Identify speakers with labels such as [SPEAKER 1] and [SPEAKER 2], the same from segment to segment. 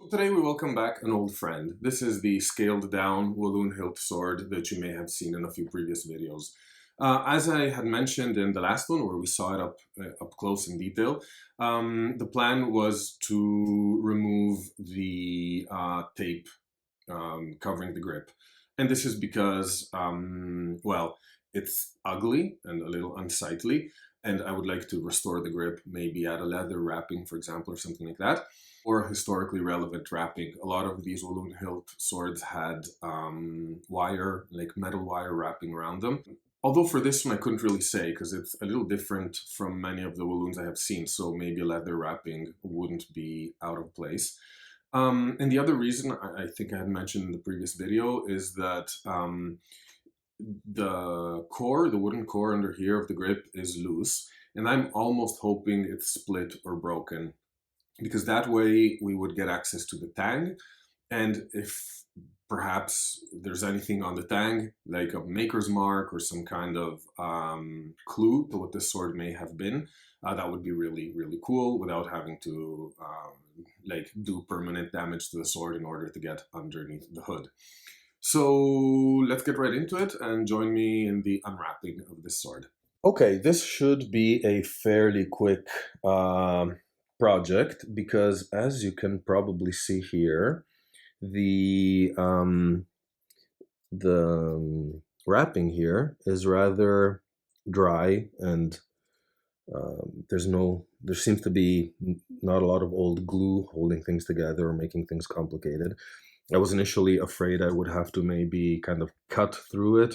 [SPEAKER 1] Today we welcome back an old friend. This is the scaled down walloon hilt sword that you may have seen in a few previous videos. As I had mentioned in the last one where we saw it up close in detail, the plan was to remove the tape covering the grip. And this is because, well, it's ugly and a little unsightly, and I would like to restore the grip, maybe add a leather wrapping, for example, or something like that, or historically relevant wrapping. A lot of these walloon hilt swords had wire, like metal wire wrapping around them. Although for this one I couldn't really say because it's a little different from many of the walloons I have seen, so maybe a leather wrapping wouldn't be out of place. And the other reason I think I had mentioned in the previous video is that the core, the wooden core under here of the grip is loose, and I'm almost hoping it's split or broken, because that way we would get access to the tang, and if perhaps there's anything on the tang, like a maker's mark or some kind of clue to what this sword may have been, that would be really, really cool without having to like do permanent damage to the sword in order to get underneath the hood. So let's get right into it and join me in the unwrapping of this sword. Okay, this should be a fairly quick project because, as you can probably see here, the wrapping here is rather dry, and there seems to be not a lot of old glue holding things together or making things complicated. I was initially afraid I would have to maybe kind of cut through it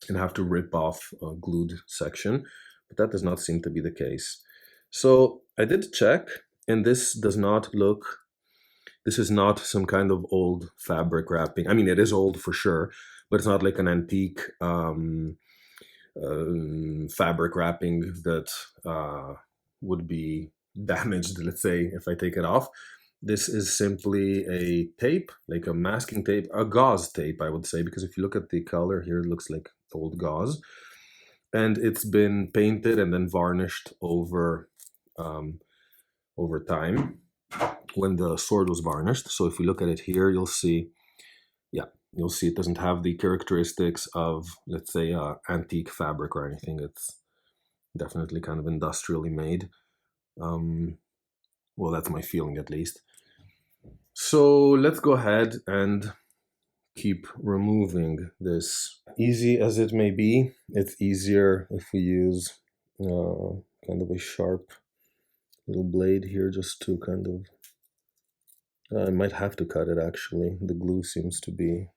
[SPEAKER 1] and have to rip off a glued section, but that does not seem to be the case. So I did check, and this does not look, this is not some kind of old fabric wrapping. I mean, it is old for sure, but it's not like an antique fabric wrapping that would be damaged, let's say, if I take it off. This is simply a tape, like a masking tape, a gauze tape, I would say, because if you look at the color here, it looks like old gauze. And it's been painted and then varnished over time when the sword was varnished. So if we look at it here, you'll see, yeah, you'll see it doesn't have the characteristics of, let's say, antique fabric or anything. It's definitely kind of industrially made. Well, that's my feeling at least. So let's go ahead and keep removing this. Easy as it may be, it's easier if we use kind of a sharp little blade here just to kind of, I might have to cut it actually. The glue seems to be,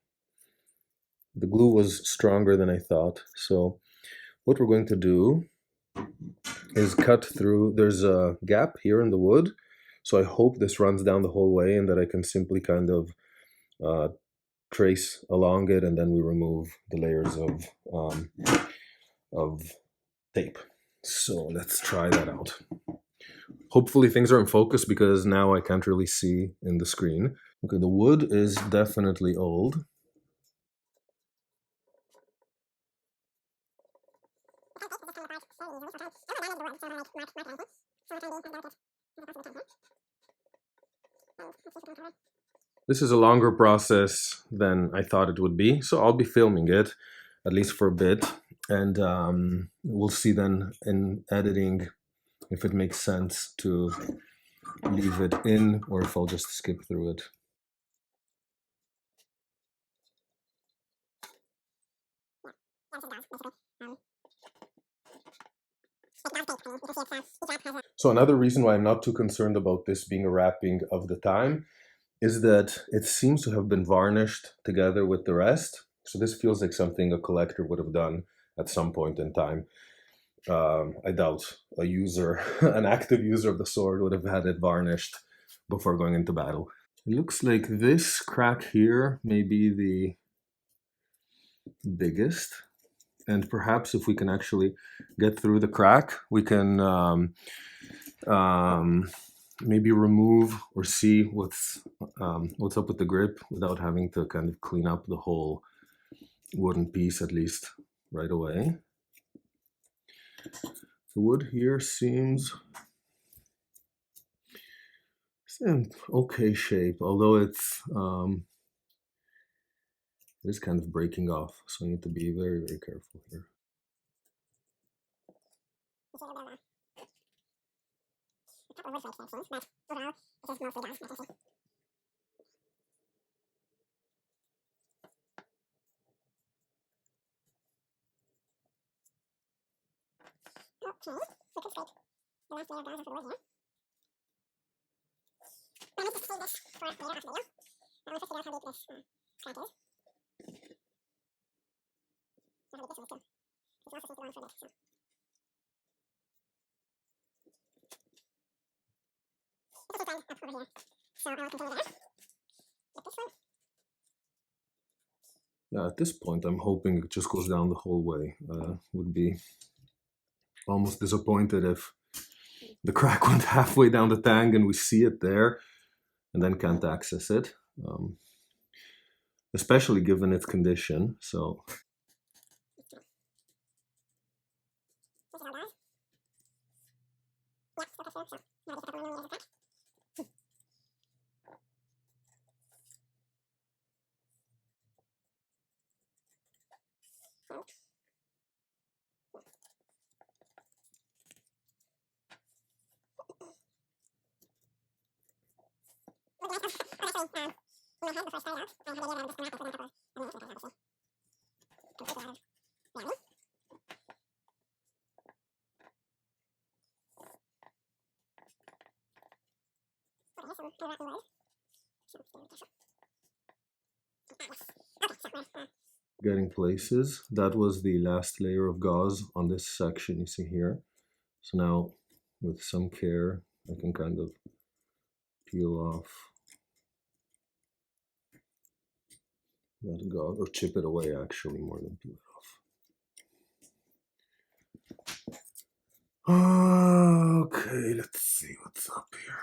[SPEAKER 1] the glue was stronger than I thought. So what we're going to do is cut through, there's a gap here in the wood. So I hope this runs down the whole way and that I can simply kind of trace along it, and then we remove the layers of tape. So let's try that out. Hopefully things are in focus because now I can't really see in the screen. Okay, the wood is definitely old. This is a longer process than I thought it would be, so I'll be filming it, at least for a bit, and we'll see then in editing if it makes sense to leave it in or if I'll just skip through it. So another reason why I'm not too concerned about this being a wrapping of the time is that it seems to have been varnished together with the rest. So this feels like something a collector would have done at some point in time. I doubt a user, an active user of the sword would have had it varnished before going into battle. It looks like this crack here may be the biggest, and perhaps if we can actually get through the crack, we can maybe remove or see what's up with the grip without having to kind of clean up the whole wooden piece, at least right away. The wood here seems It's in okay shape, although it is kind of breaking off, so I need to be very, very careful here. Yeah, at this point, I'm hoping it just goes down the whole way. Would be almost disappointed if the crack went halfway down the tang and we see it there and then can't access it, especially given its condition. So getting places. That was the last layer of gauze on this section you see here. So now with some care, I can kind of peel off that gauze, or chip it away actually, more than peel it off. Okay, let's see what's up here.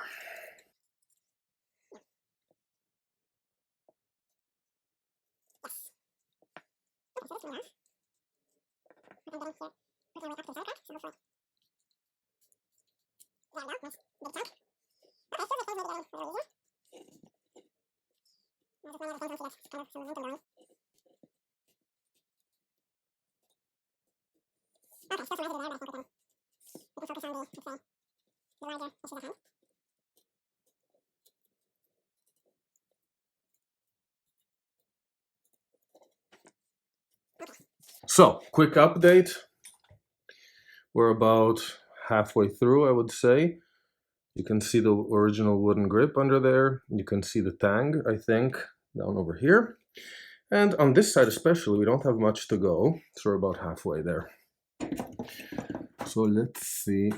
[SPEAKER 1] So, quick update. We're about halfway through, I would say. You can see the original wooden grip under there. You can see the tang, I think, down over here. And on this side especially, we don't have much to go. So we're about halfway there. So let's see.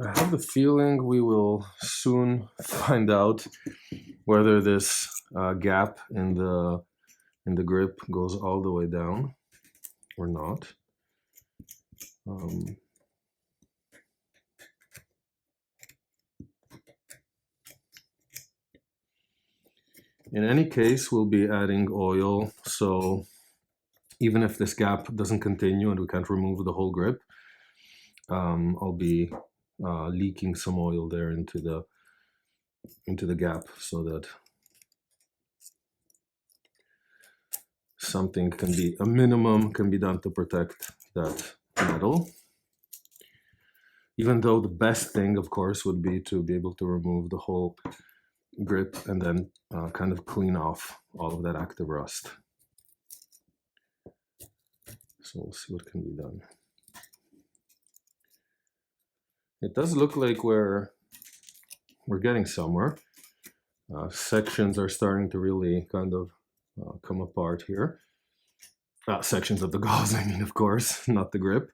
[SPEAKER 1] I have the feeling we will soon find out whether this gap in the grip goes all the way down or not. In any case, we'll be adding oil, so even if this gap doesn't continue and we can't remove the whole grip, I'll be leaking some oil there into the gap so that something can be, a minimum can be done to protect that metal. Even though the best thing, of course, would be to be able to remove the whole grip and then kind of clean off all of that active rust. So we'll see what can be done. It does look like we're getting somewhere. Sections are starting to really kind of come apart here. Sections of the gauze, I mean, of course, not the grip.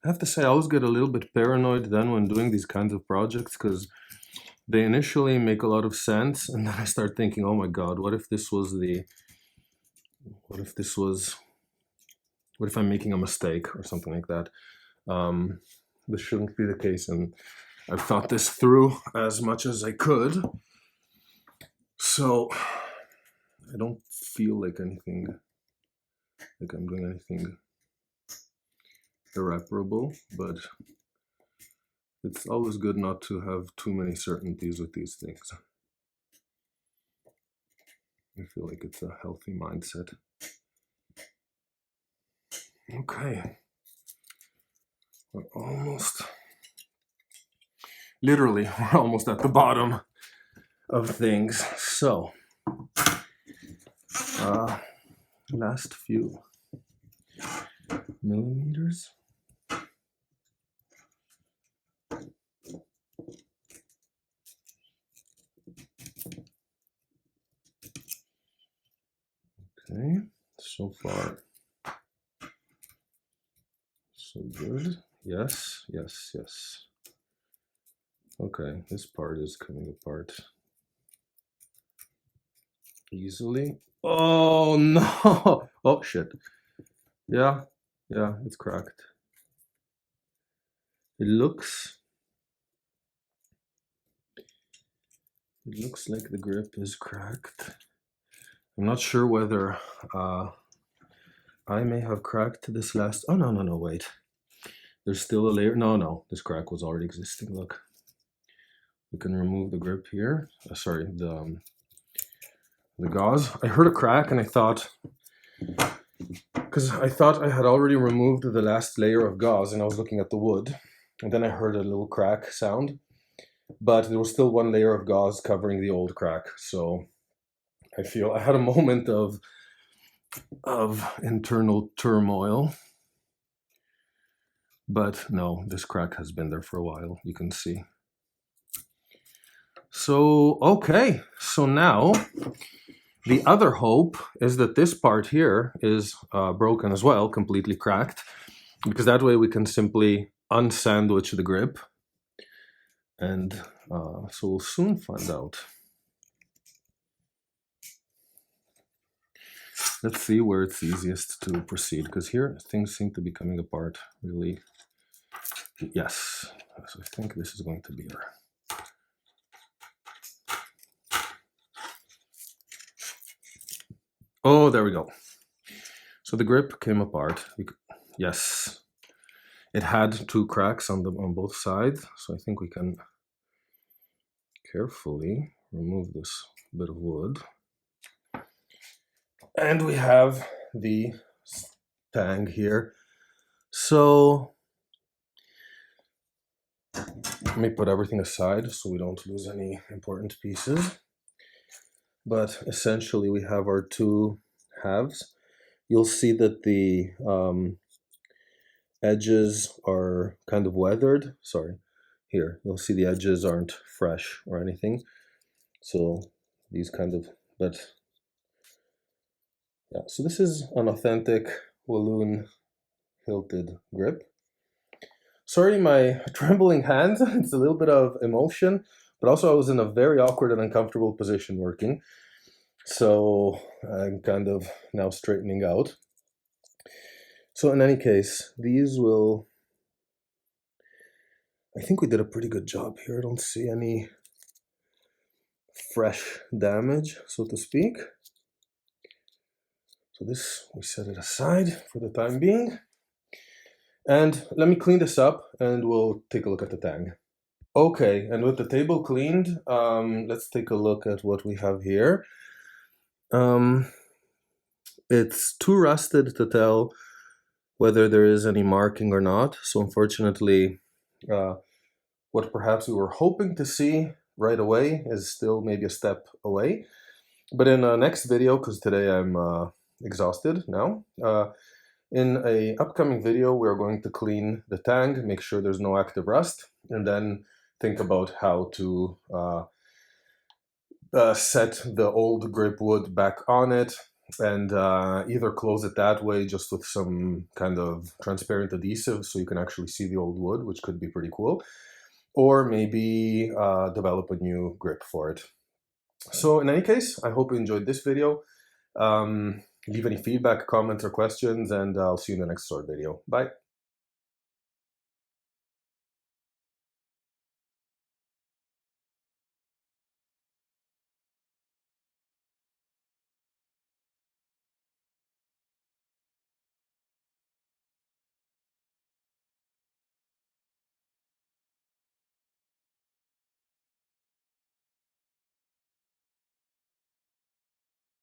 [SPEAKER 1] I have to say, I always get a little bit paranoid then when doing these kinds of projects because they initially make a lot of sense, and then I start thinking, oh my god, what if I'm making a mistake or something like that? This shouldn't be the case, and I've thought this through as much as I could, so I don't feel like I'm doing anything irreparable, but it's always good not to have too many certainties with these things. I feel like it's a healthy mindset. Okay. We're almost at the bottom of things. So, last few millimeters. Okay, so far so good. Yes, yes, yes. Okay, this part is coming apart easily. Oh no! Oh shit. Yeah, it's cracked. It looks like the grip is cracked. I'm not sure whether I may have cracked this last. Oh no, wait. There's still a layer. No, this crack was already existing. Look, we can remove the grip here. Sorry, the gauze. I heard a crack and I thought, because I thought I had already removed the last layer of gauze and I was looking at the wood, and then I heard a little crack sound, but there was still one layer of gauze covering the old crack. So I feel I had a moment of internal turmoil. But no, this crack has been there for a while, you can see. So, okay, so now the other hope is that this part here is broken as well, completely cracked, because that way we can simply unsandwich the grip. And so we'll soon find out. Let's see where it's easiest to proceed, because here things seem to be coming apart really. Yes, so I think this is going to be there. Oh, there we go. So the grip came apart. Yes, it had two cracks on both sides. So I think we can carefully remove this bit of wood. And we have the tang here. So let me put everything aside so we don't lose any important pieces. But essentially we have our two halves. You'll see that the edges are kind of weathered. Sorry, here, you'll see the edges aren't fresh or anything. So these kind of, but yeah, so this is an authentic walloon hilted grip. Sorry, my trembling hands, it's a little bit of emotion, but also I was in a very awkward and uncomfortable position working. So I'm kind of now straightening out. So in any case, these will, I think we did a pretty good job here. I don't see any fresh damage, so to speak. So this, we set it aside for the time being. And let me clean this up and we'll take a look at the tang. Okay, and with the table cleaned, let's take a look at what we have here. It's too rusted to tell whether there is any marking or not. So unfortunately, what perhaps we were hoping to see right away is still maybe a step away. But in the next video, because today I'm exhausted now, in a upcoming video, we're going to clean the tang, make sure there's no active rust, and then think about how to set the old grip wood back on it, and either close it that way just with some kind of transparent adhesive so you can actually see the old wood, which could be pretty cool, or maybe develop a new grip for it. So in any case, I hope you enjoyed this video. Leave any feedback, comments, or questions, and I'll see you in the next sword video. Bye.